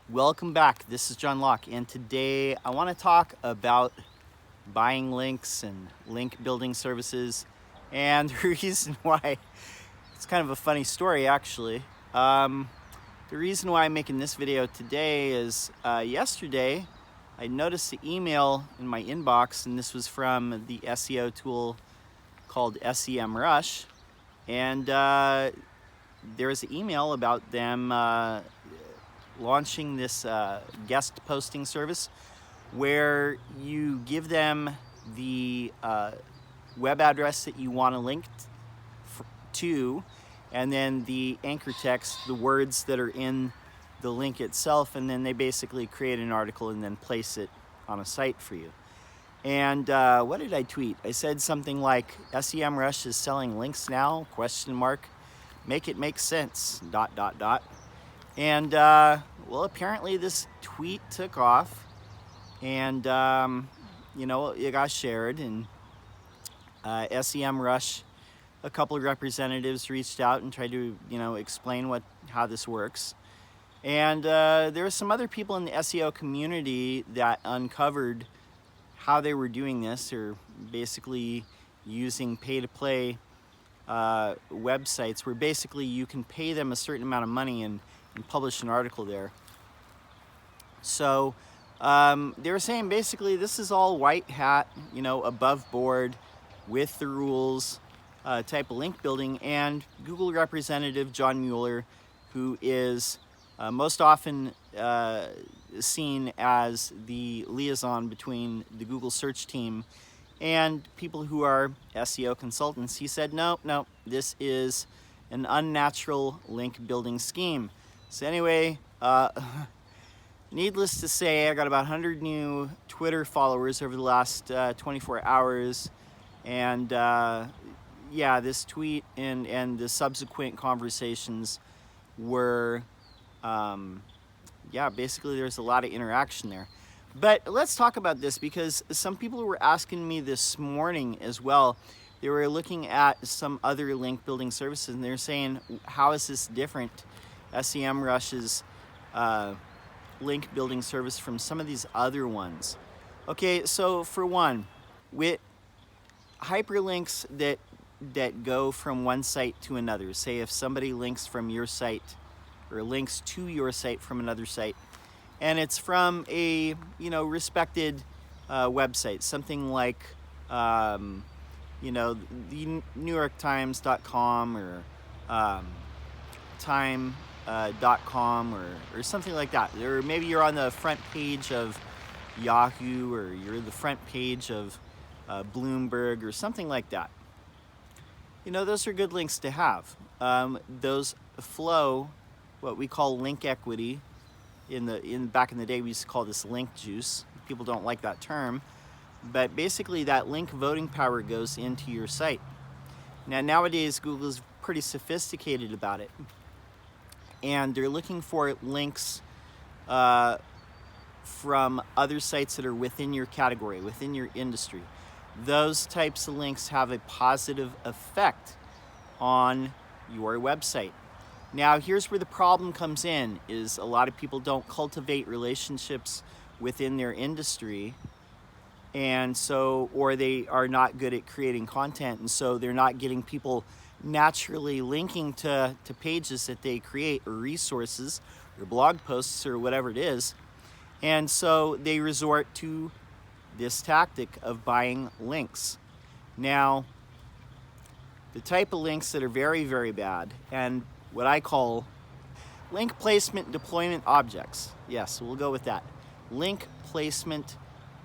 Welcome back. This is John Locke, and today I want to talk about buying links and link building services. And the reason why, it's kind of a funny story actually. The reason why I'm making this video today is yesterday I noticed the email in my inbox, and this was from the SEO tool called SEMRush, and there was an email about them launching this guest posting service where you give them the web address that you want to link to, and then the anchor text, the words that are in the link itself, and then they basically create an article and then place it on a site for you. And what did I tweet? I said something like, SEMrush is selling links now, ? Make it make sense, ... And well, apparently this tweet took off, and it got shared, and SEMrush, a couple of representatives reached out and tried to explain how this works. And there were some other people in the SEO community that uncovered how they were doing this, or basically using pay-to-play websites where basically you can pay them a certain amount of money and publish an article there. So they were saying basically this is all white hat, above board, with the rules type of link building. And Google representative John Mueller, who is most often seen as the liaison between the Google search team and people who are SEO consultants, he said, no, this is an unnatural link building scheme. So anyway, needless to say, I got about 100 new Twitter followers over the last 24 hours. And yeah, this tweet and the subsequent conversations were, basically there's a lot of interaction there. But let's talk about this, because some people were asking me this morning as well. They were looking at some other link building services, and they're saying, how is this different, SEMrush's link building service, from some of these other ones? Okay, so for one, with hyperlinks that go from one site to another, say if somebody links from your site or links to your site from another site, and it's from a respected website, something like the NewYorkTimes.com or Time.com or something like that. Or maybe you're on the front page of Yahoo, or you're the front page of Bloomberg or something like that. Those are good links to have. Those flow what we call link equity. Back in the day, we used to call this link juice. People don't like that term, but basically that link voting power goes into your site. Now nowadays, Google's pretty sophisticated about it, and they're looking for links from other sites that are within your category, within your industry. Those types of links have a positive effect on your website. Now, here's where the problem comes in, is a lot of people don't cultivate relationships within their industry, and so, or they are not good at creating content, and so they're not getting people naturally linking to pages that they create, or resources, or blog posts, or whatever it is. And so they resort to this tactic of buying links. Now, the type of links that are very, very bad, and what I call link placement deployment objects. Yes, we'll go with that. Link placement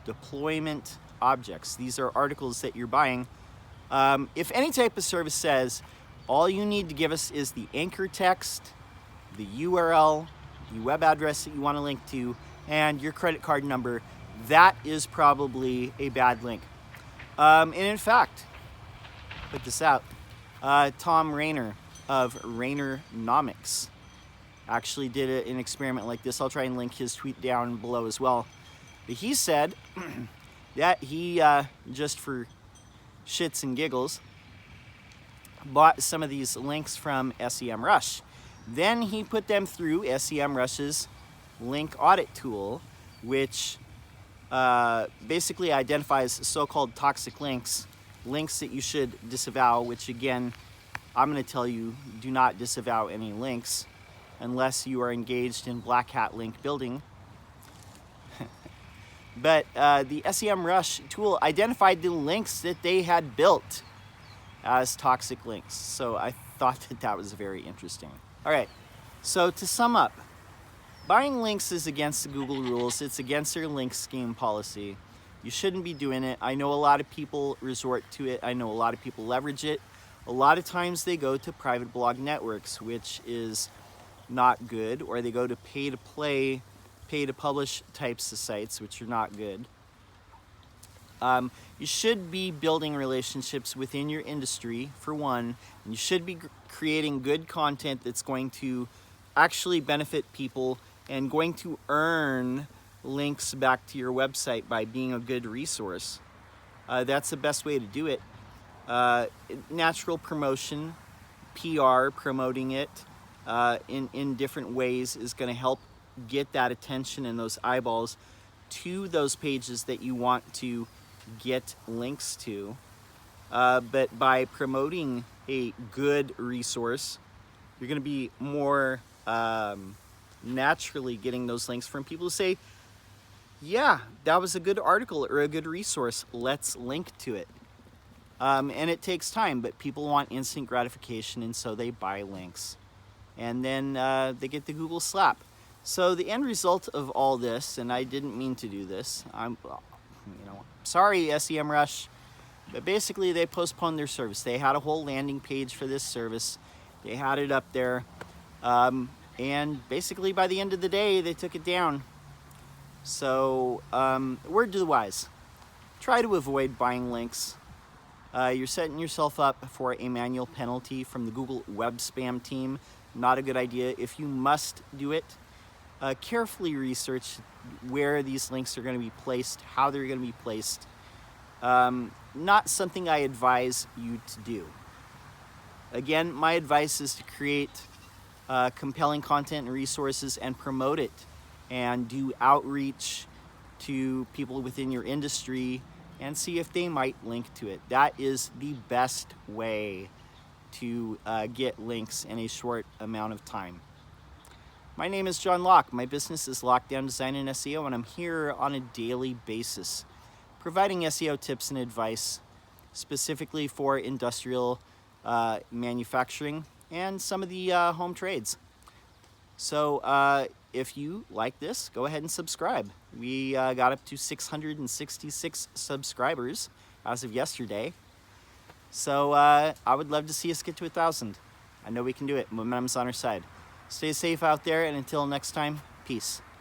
deployment objects. These are articles that you're buying. If any type of service says, all you need to give us is the anchor text, the URL, the web address that you want to link to, and your credit card number, that is probably a bad link. And in fact, put this out, Tom Rayner of Raynernomics actually did an experiment like this. I'll try and link his tweet down below as well. But he said that he, just for shits and giggles, bought some of these links from SEMrush. Then he put them through SEMrush's Link Audit tool, which basically identifies so-called toxic links, links that you should disavow, which again, I'm going to tell you, do not disavow any links unless you are engaged in black hat link building. But the SEMRush tool identified the links that they had built as toxic links. So I thought that that was very interesting. All right, so to sum up, buying links is against the Google rules. It's against their link scheme policy. You shouldn't be doing it. I know a lot of people resort to it. I know a lot of people leverage it. A lot of times they go to private blog networks, which is not good, or they go to pay to play, pay to publish types of sites, which are not good. You should be building relationships within your industry, for one, and you should be creating good content that's going to actually benefit people and going to earn links back to your website by being a good resource. That's the best way to do it. Natural promotion, PR, promoting it in different ways is going to help get that attention and those eyeballs to those pages that you want to get links to. But by promoting a good resource, you're going to be more naturally getting those links from people who say, yeah, that was a good article or a good resource, let's link to it. And it takes time, but people want instant gratification, and so they buy links. And then they get the Google slap. So the end result of all this, and I didn't mean to do this, I'm sorry, SEMRush, but basically they postponed their service. They had a whole landing page for this service. They had it up there, and basically by the end of the day, they took it down. So, word to the wise, try to avoid buying links. You're setting yourself up for a manual penalty from the Google web spam team. Not a good idea. If you must do it, carefully research where these links are going to be placed, how they're going to be placed. Not something I advise you to do. Again, my advice is to create compelling content and resources and promote it, and do outreach to people within your industry and see if they might link to it. That is the best way to get links in a short amount of time. My name is John Locke. My business is Lockedown Design and SEO, and I'm here on a daily basis providing SEO tips and advice specifically for industrial manufacturing and some of the home trades. So if you like this, go ahead and subscribe. We got up to 666 subscribers as of yesterday. So I would love to see us get to 1,000. I know we can do it. Momentum's on our side. Stay safe out there, and until next time, peace.